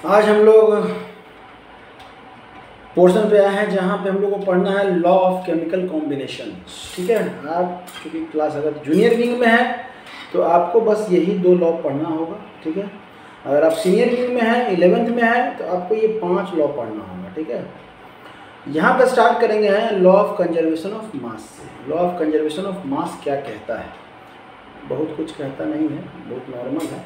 आज हम लोग पोर्शन पे आए हैं जहाँ पे हम लोग को पढ़ना है लॉ ऑफ केमिकल कॉम्बिनेशन। ठीक है, आप चूँकि क्लास अगर जूनियर विंग में है तो आपको बस यही 2 लॉ पढ़ना होगा। ठीक है, अगर आप सीनियर विंग में हैं 11th में है तो आपको ये 5 लॉ पढ़ना होगा। ठीक है, यहाँ पे स्टार्ट करेंगे हैं law of conservation of mass से। Law of conservation of mass क्या कहता है? बहुत कुछ कहता नहीं है, बहुत नॉर्मल है।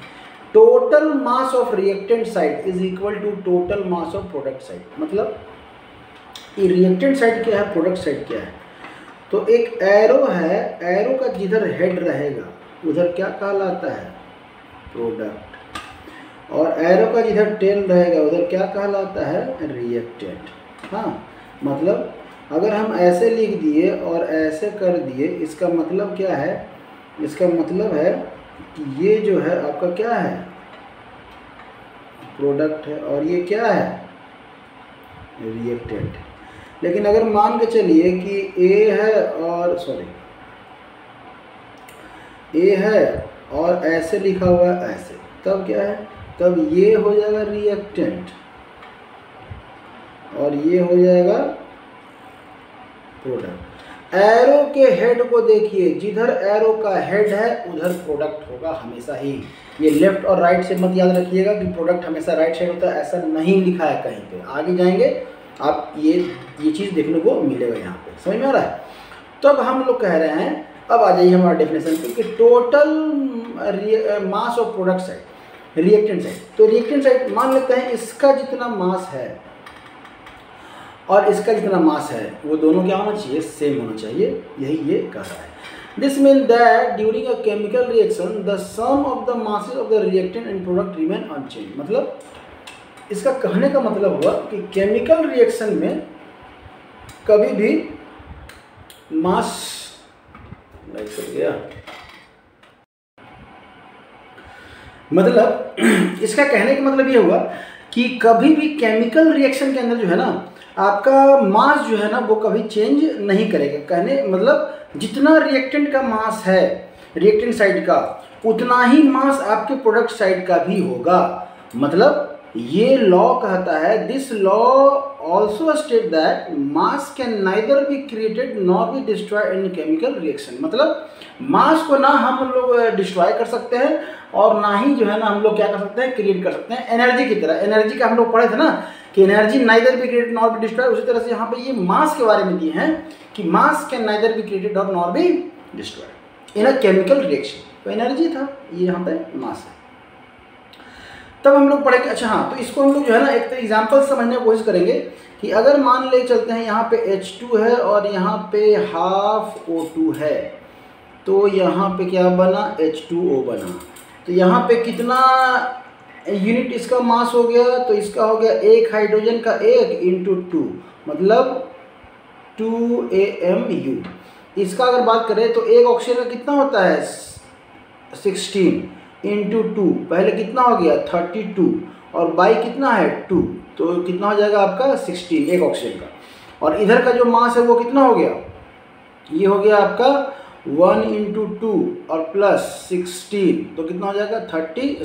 Total mass of reactant side is equal to total mass of product side. मतलब ये रिएक्टेंट साइड क्या है, प्रोडक्ट साइड क्या है? तो एक एरो है, एरो का जिधर हेड रहेगा उधर क्या कहलाता है? प्रोडक्ट। और एरो का जिधर टेल रहेगा उधर क्या कहलाता है? रिएक्टेंट। हाँ, मतलब अगर हम ऐसे लिख दिए और ऐसे कर दिए, इसका मतलब क्या है? इसका मतलब है कि ये जो है आपका क्या है? प्रोडक्ट है और ये क्या है? रिएक्टेंट। लेकिन अगर मान के चलिए कि ए है और ए है और ऐसे लिखा हुआ है ऐसे, तब क्या है? तब ये हो जाएगा रिएक्टेंट और ये हो जाएगा प्रोडक्ट। एरो के हेड को देखिए, जिधर एरो का हेड है उधर प्रोडक्ट होगा हमेशा ही। ये लेफ्ट और राइट से मत याद रखिएगा कि प्रोडक्ट हमेशा राइट साइड होता है, ऐसा नहीं लिखा है कहीं पे। आगे जाएंगे आप ये चीज़ देखने को मिलेगा यहाँ पे। समझ में आ रहा है? तो अब हम लोग कह रहे हैं, अब आ जाइए हमारा डेफिनेशन पे कि total mass of product side, reactant side. तो रिएक्टेंट साइड मान लेते हैं इसका जितना मास है और इसका जितना मास है वो दोनों क्या होना चाहिए? सेम होना चाहिए। यही ये कह रहा है। This mean that during a chemical reaction the sum of the masses of the reactant and product remain unchange. मतलब इसका कहने का मतलब हुआ कि केमिकल रिएक्शन में कभी भी मास मतलब इसका कहने का मतलब ये हुआ कि कभी भी केमिकल रिएक्शन के अंदर जो है ना आपका मास जो है ना वो कभी चेंज नहीं करेगा। कहने मतलब जितना रिएक्टेंट का मास है रिएक्टेंट साइड का, उतना ही मास आपके प्रोडक्ट साइड का भी होगा। मतलब ये लॉ कहता है, this law also state that mass can neither be created nor be destroyed in chemical reaction. मतलब मास को ना हम लोग डिस्ट्रॉय कर सकते हैं और ना ही जो है ना हम लोग क्या कर सकते हैं? क्रिएट कर सकते हैं। एनर्जी की तरह, एनर्जी का हम लोग पढ़े थे ना कि energy neither be created nor be destroy, उसी तरह से यहाँ पे ये मास के बारे में दिए हैं कि mass can neither be created और nor be destroy in a chemical reaction. तो एनर्जी था, ये यहाँ पे मास है। तब हम लोग पढ़ेंगे। अच्छा हाँ, तो इसको हम लोग जो है ना एक एग्जाम्पल समझने की कोशिश करेंगे कि अगर मान ले चलते हैं यहाँ पे H2 है और यहाँ पे हाफ O2 है, तो यहाँ पे क्या बना? H2O बना। तो यहाँ पे कितना यूनिट इसका मास हो गया? तो इसका हो गया एक हाइड्रोजन का 1 इंटू 2, मतलब 2 AMU। इसका अगर बात करें तो एक ऑक्सीजन का कितना होता है? 16 इंटू 2, पहले कितना हो गया? 32 और बाई कितना है? 2, तो कितना हो जाएगा आपका? 16 एक ऑक्सीजन का। और इधर का जो मास है वो कितना हो गया? ये हो गया आपका 1 इंटू 2 और प्लस 16, तो कितना हो जाएगा? 18।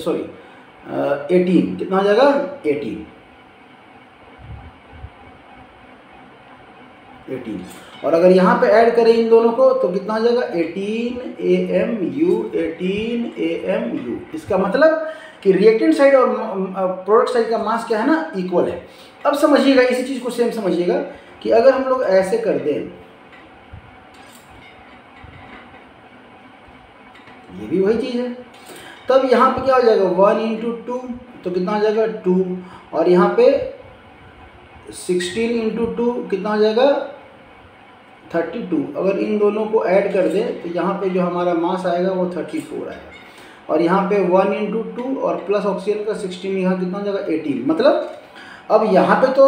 कितना हो जाएगा? 18। और अगर यहाँ पे ऐड करें इन दोनों को तो कितना हो जाएगा? 18 AMU। इसका मतलब कि रिएक्टेंट साइड और प्रोडक्ट साइड का मास क्या है ना? इक्वल है। अब समझिएगा, इसी चीज़ को सेम समझिएगा कि अगर हम लोग ऐसे कर दें, ये भी वही चीज़ है, तब यहाँ पे क्या हो जाएगा? 1 इंटू 2, तो कितना हो जाएगा? 2। और यहाँ पे 16 इंटू 2 कितना हो जाएगा? 32। अगर इन दोनों को ऐड कर दें तो यहाँ पे जो हमारा मास आएगा वो 34 आएगा। और यहाँ पे 1 इंटू 2 और प्लस ऑक्सीजन का 16, यहाँ कितना हो जाएगा? 18। मतलब अब यहाँ पे तो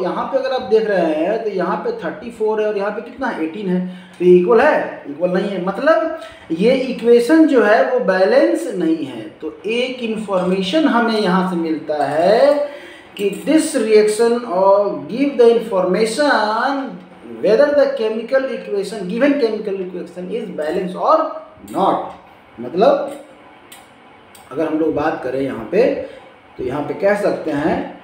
यहाँ पे अगर आप देख रहे हैं तो यहाँ पे 34 है और यहाँ पे कितना? 18 है। तो ये इक्वल है? इक्वल नहीं है। मतलब ये इक्वेशन जो है वो बैलेंस नहीं है। तो एक इंफॉर्मेशन हमें यहाँ से मिलता है कि दिस रिएक्शन और give the information whether the chemical equation, given chemical equation is balanced or not। मतलब अगर हम लोग बात करें यहाँ पे तो यहाँ पे कह सकते हैं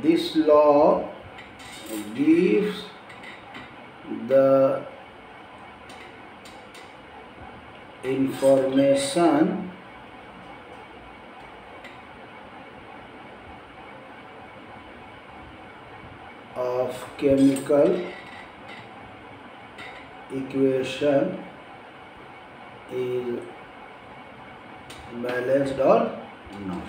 this law gives the information of chemical equation is balanced or not.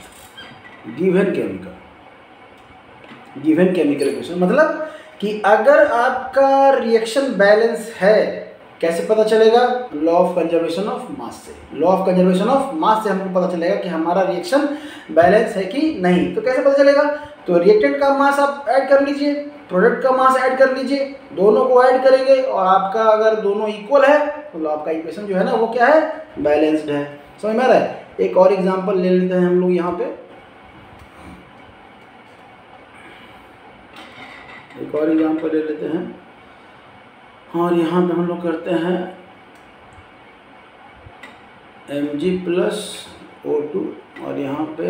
Given chemical equation मतलब कि अगर आपका रिएक्शन बैलेंस है, कैसे पता चलेगा? Law of conservation of mass से। Law of conservation of mass से हमको पता चलेगा कि हमारा रिएक्शन बैलेंस है कि नहीं। तो कैसे पता चलेगा? तो रिएक्टेंट का मास आप ऐड कर लीजिए, प्रोडक्ट का मास ऐड कर लीजिए, दोनों को ऐड करेंगे और आपका अगर दोनों इक्वल है तो आपका इक्वेशन जो है ना वो क्या है? बैलेंस्ड है। समझ में आ रहा है? एक और एग्जांपल ले लेते हैं हम लोग यहाँ पे, एक और एग्जांपल ले लेते हैं और यहाँ पे हम लोग करते हैं Mg+O2 और यहाँ पे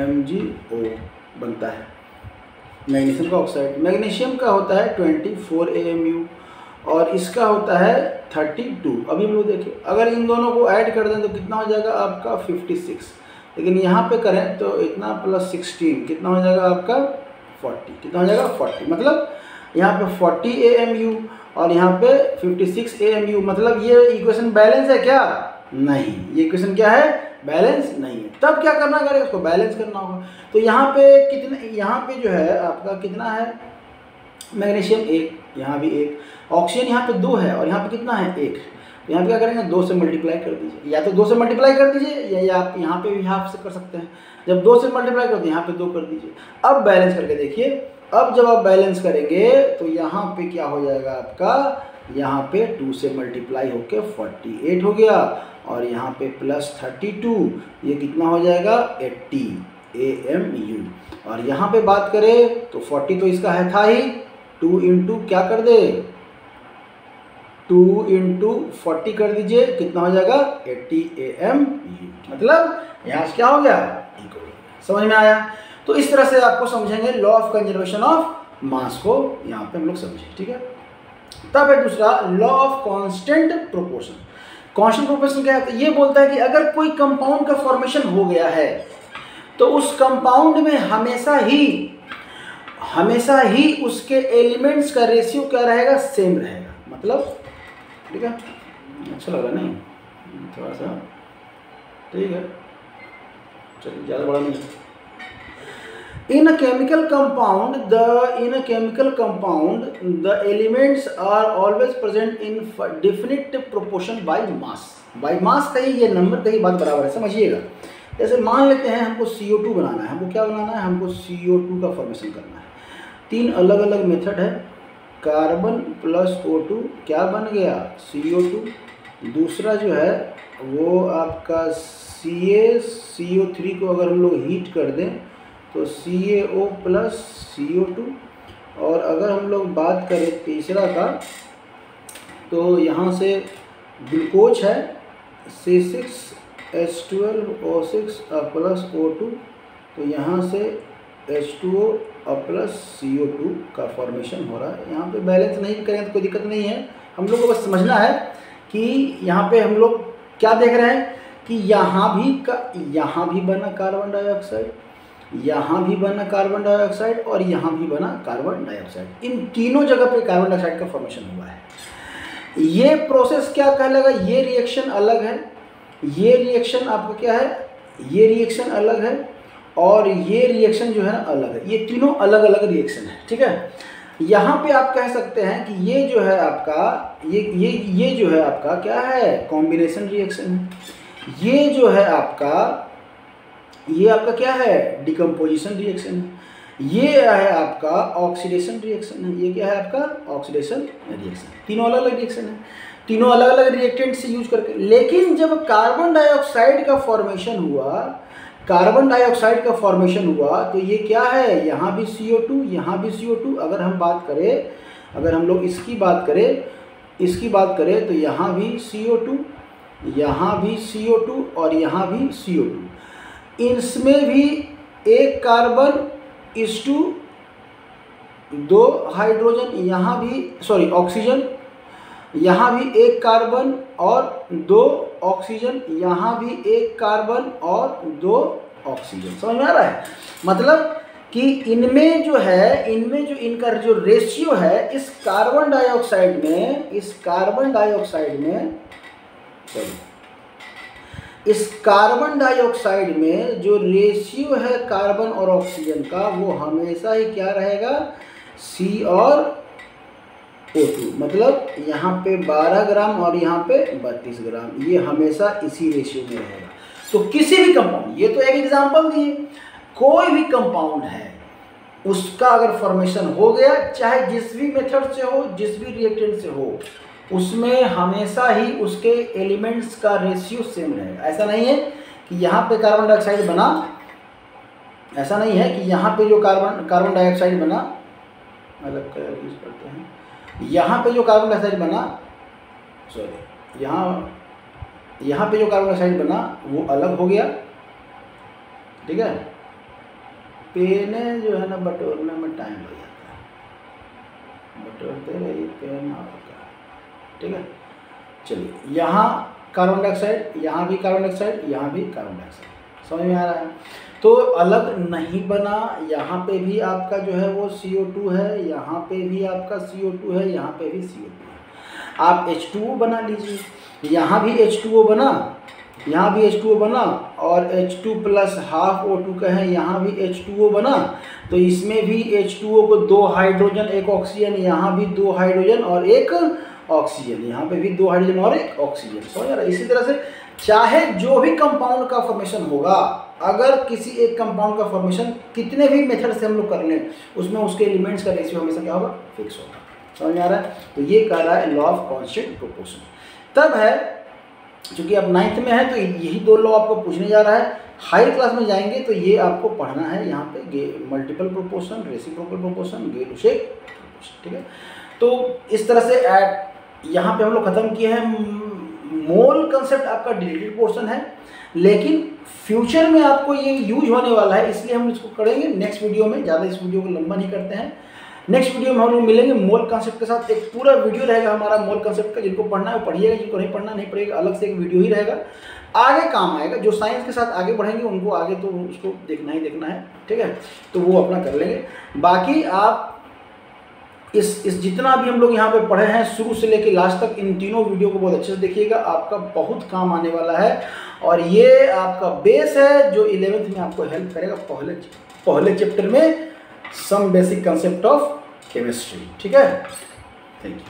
MgO बनता है मैग्नीशियम का ऑक्साइड। मैग्नीशियम का होता है 24 AMU और इसका होता है 32। अभी हम लोग देखिए, अगर इन दोनों को ऐड कर दें तो कितना हो जाएगा आपका 56, लेकिन यहाँ पे करें तो इतना प्लस 16 कितना हो जाएगा आपका 40। कितना हो जाएगा 40, मतलब यहाँ पे 40 AMU और यहाँ पे 56 AMU। मतलब ये इक्वेशन बैलेंस है क्या? नहीं, ये इक्वेशन क्या है? बैलेंस नहीं है। तब क्या करना पड़ेगा? उसको बैलेंस करना होगा। तो यहाँ पे कितने, यहाँ पे जो है आपका कितना है? मैग्नीशियम 1, यहाँ भी 1, ऑक्सीजन यहाँ पे 2 है और यहाँ पे कितना है? 1। तो यहाँ पे क्या करेंगे? 2 से मल्टीप्लाई कर दीजिए, या तो 2 से मल्टीप्लाई कर दीजिए या आप यहाँ पे भी हाफ से कर सकते हैं। जब 2 से मल्टीप्लाई कर दिए यहाँ पे 2 कर दीजिए। अब बैलेंस करके देखिए, अब जब आप बैलेंस करेंगे तो यहाँ पे क्या हो जाएगा आपका? यहाँ पे 2 से मल्टीप्लाई होके 48 हो गया और यहाँ पे प्लस 32, ये कितना हो जाएगा? 80 AMU। और यहाँ पे बात करें तो 40 तो इसका है था ही, 2 इंटू क्या कर दे? 2 इंटू 40 कर दीजिए, कितना हो जाएगा? 80 AMU। मतलब यहाँ से क्या हो गया? समझ में आया? तो इस तरह से आपको समझेंगे लॉ ऑफ कंजर्वेशन ऑफ मास को, यहाँ पे हम लोग समझे। ठीक है। तब है दूसरा law of constant proportion. Constant proportion क्या है? ये बोलता है कि अगर कोई कंपाउंड का फॉर्मेशन हो गया है तो उस कंपाउंड में हमेशा ही उसके एलिमेंट्स का रेशियो क्या रहेगा? सेम रहेगा। मतलब ठीक है, अच्छा लग रहा नहीं? थोड़ा सा ठीक है, चलिए ज़्यादा बड़ा नहीं। In a chemical compound, the elements are always present in definite proportion by mass. By mass कहीं ये नंबर कहीं बात बराबर है, समझिएगा। जैसे मान लेते हैं हमको CO2 बनाना है, हमको क्या बनाना है? हमको CO2 का फॉर्मेशन करना है। 3 अलग अलग मेथड है। कार्बन प्लस O2 क्या बन गया? CO2। दूसरा जो है वो आपका CO3 को अगर हम लोग हीट कर दें तो CaO प्लस CO2। और अगर हम लोग बात करें तीसरा का तो यहाँ से ग्लूकोज है C6H12O6 प्लस O2, तो यहाँ से H2O प्लस CO2 का फॉर्मेशन हो रहा है। यहाँ पे बैलेंस नहीं करें तो कोई दिक्कत नहीं है। हम लोग को बस समझना है कि यहाँ पे हम लोग क्या देख रहे हैं कि यहाँ भी बना कार्बन डाइऑक्साइड, यहाँ भी बना कार्बन डाइऑक्साइड और यहाँ भी बना कार्बन डाइऑक्साइड। इन तीनों जगह पे कार्बन डाइऑक्साइड का फॉर्मेशन हुआ है। ये प्रोसेस क्या कहलाएगा? ये रिएक्शन अलग है, ये रिएक्शन आपका क्या है? ये रिएक्शन अलग है और ये रिएक्शन जो है ना अलग है। ये तीनों अलग अलग रिएक्शन है। ठीक है। यहाँ पे आप कह सकते हैं कि ये जो है आपका ये जो है आपका क्या है? कॉम्बिनेशन रिएक्शन है। ये जो है आपका ये आपका क्या है? डिकम्पोजिशन रिएक्शन है। ये है आपका ऑक्सीडेशन रिएक्शन है। ये क्या है आपका? Oxidation reaction. तीनों अलग अलग रिएक्शन है, तीनों अलग अलग रिएक्टेंट से यूज करके। लेकिन जब कार्बन डाइऑक्साइड का फॉर्मेशन हुआ तो ये क्या है? यहाँ भी CO2, यहाँ भी CO2। अगर हम बात करें, अगर हम लोग इसकी बात करें इसकी बात करें तो यहाँ भी CO2, यहाँ भी CO2 और यहाँ भी CO2। इसमें भी एक कार्बन इस टू 2 हाइड्रोजन, यहाँ भी सॉरी ऑक्सीजन, यहाँ भी एक कार्बन और 2 ऑक्सीजन, यहाँ भी एक कार्बन और 2 ऑक्सीजन। समझ में आ रहा है? मतलब कि इनमें जो है, इनमें जो इनका जो रेशियो है इस कार्बन डाइऑक्साइड में, इस कार्बन डाइऑक्साइड में जो रेशियो है कार्बन और ऑक्सीजन का, वो हमेशा ही क्या रहेगा? C और O2। मतलब यहाँ पे 12 ग्राम और यहाँ पे 32 ग्राम, ये हमेशा इसी रेशियो में रहेगा। तो किसी भी कंपाउंड, ये तो एक एग्जांपल दिए, कोई भी कंपाउंड है उसका अगर फॉर्मेशन हो गया, चाहे जिस भी मेथड से हो, जिस भी रिएक्टेंट से हो, उसमें हमेशा ही उसके एलिमेंट्स का रेशियो सेम रहेगा। ऐसा नहीं है कि यहाँ पे कार्बन डाइऑक्साइड बना, ऐसा नहीं है कि यहाँ पे जो कार्बन डाइऑक्साइड बना, अलग कलर यूज करते हैं, यहाँ पे जो कार्बन डाइऑक्साइड बना, सॉरी यहाँ पे जो कार्बन डाइऑक्साइड बना वो अलग हो गया, ठीक है। पेन जो है ना बटोरने में टाइम लग जाता है, बटोरते रहिए पेन आपका, ठीक है। चलिए, यहाँ कार्बन डाइऑक्साइड, यहाँ भी कार्बन डाइऑक्साइड, यहाँ भी कार्बन डाइऑक्साइड, समझ में आ रहा है? तो अलग नहीं बना, यहाँ पे भी आपका जो है वो CO2 है, यहाँ पे भी आपका CO2 है, यहाँ पे भी CO2 है। आप H2O बना लीजिए, यहाँ भी H2O बना, यहाँ भी H2O बना, और H2 + ½ O2 का है, यहाँ भी H2O बना, तो इसमें भी H2O को 2 हाइड्रोजन 1 ऑक्सीजन, यहाँ भी 2 हाइड्रोजन और 1 ऑक्सीजन, यहाँ पे भी 2 हाइड्रोजन और 1 ऑक्सीजन। समझ आ रहा है? इसी तरह से चाहे जो भी कंपाउंड का फॉर्मेशन होगा, अगर किसी एक कंपाउंड का फॉर्मेशन कितने भी मेथड से हम लोग कर लें, उसमें उसके एलिमेंट्स का रेशियो हमेशा क्या होगा? फिक्स होगा। समझ में आ रहा है? तो ये कह रहा है लॉ ऑफ कांस्टेंट प्रोपोर्शन। तब है, चूंकि अब 9th में है तो यही 2 लॉ आपको पूछने जा रहा है। हाई क्लास में जाएंगे तो ये आपको पढ़ना है, यहाँ पे मल्टीपल प्रोपोर्शन, रेसिप्रोकल प्रोपोर्शन, गे-टू-शेक प्रोपोर्शन, ठीक है। तो इस तरह से यहाँ पे हम लोग खत्म किए हैं। मोल कंसेप्ट आपका डिलीटेड पोर्शन है, लेकिन फ्यूचर में आपको ये यूज होने वाला है, इसलिए हम इसको करेंगे नेक्स्ट वीडियो में। ज़्यादा इस वीडियो को लंबा नहीं करते हैं। नेक्स्ट वीडियो में हम लोग मिलेंगे मोल कंसेप्ट के साथ। एक पूरा वीडियो रहेगा हमारा मोल कंसेप्ट का, जिनको पढ़ना है वो पढ़िएगा, जिनको नहीं पढ़ना नहीं पढ़ेगा, अलग से एक वीडियो ही रहेगा, आगे काम आएगा। जो साइंस के साथ आगे बढ़ेंगे उनको आगे तो उसको देखना ही देखना है, ठीक है। तो वो अपना कर लेंगे। बाकी आप इस जितना भी हम लोग यहाँ पे पढ़े हैं शुरू से लेकर लास्ट तक, इन तीनों वीडियो को बहुत अच्छे से देखिएगा, आपका बहुत काम आने वाला है। और ये आपका बेस है जो 11th में आपको हेल्प करेगा पहले चैप्टर में, some basic concept of chemistry, ठीक है। Thank you.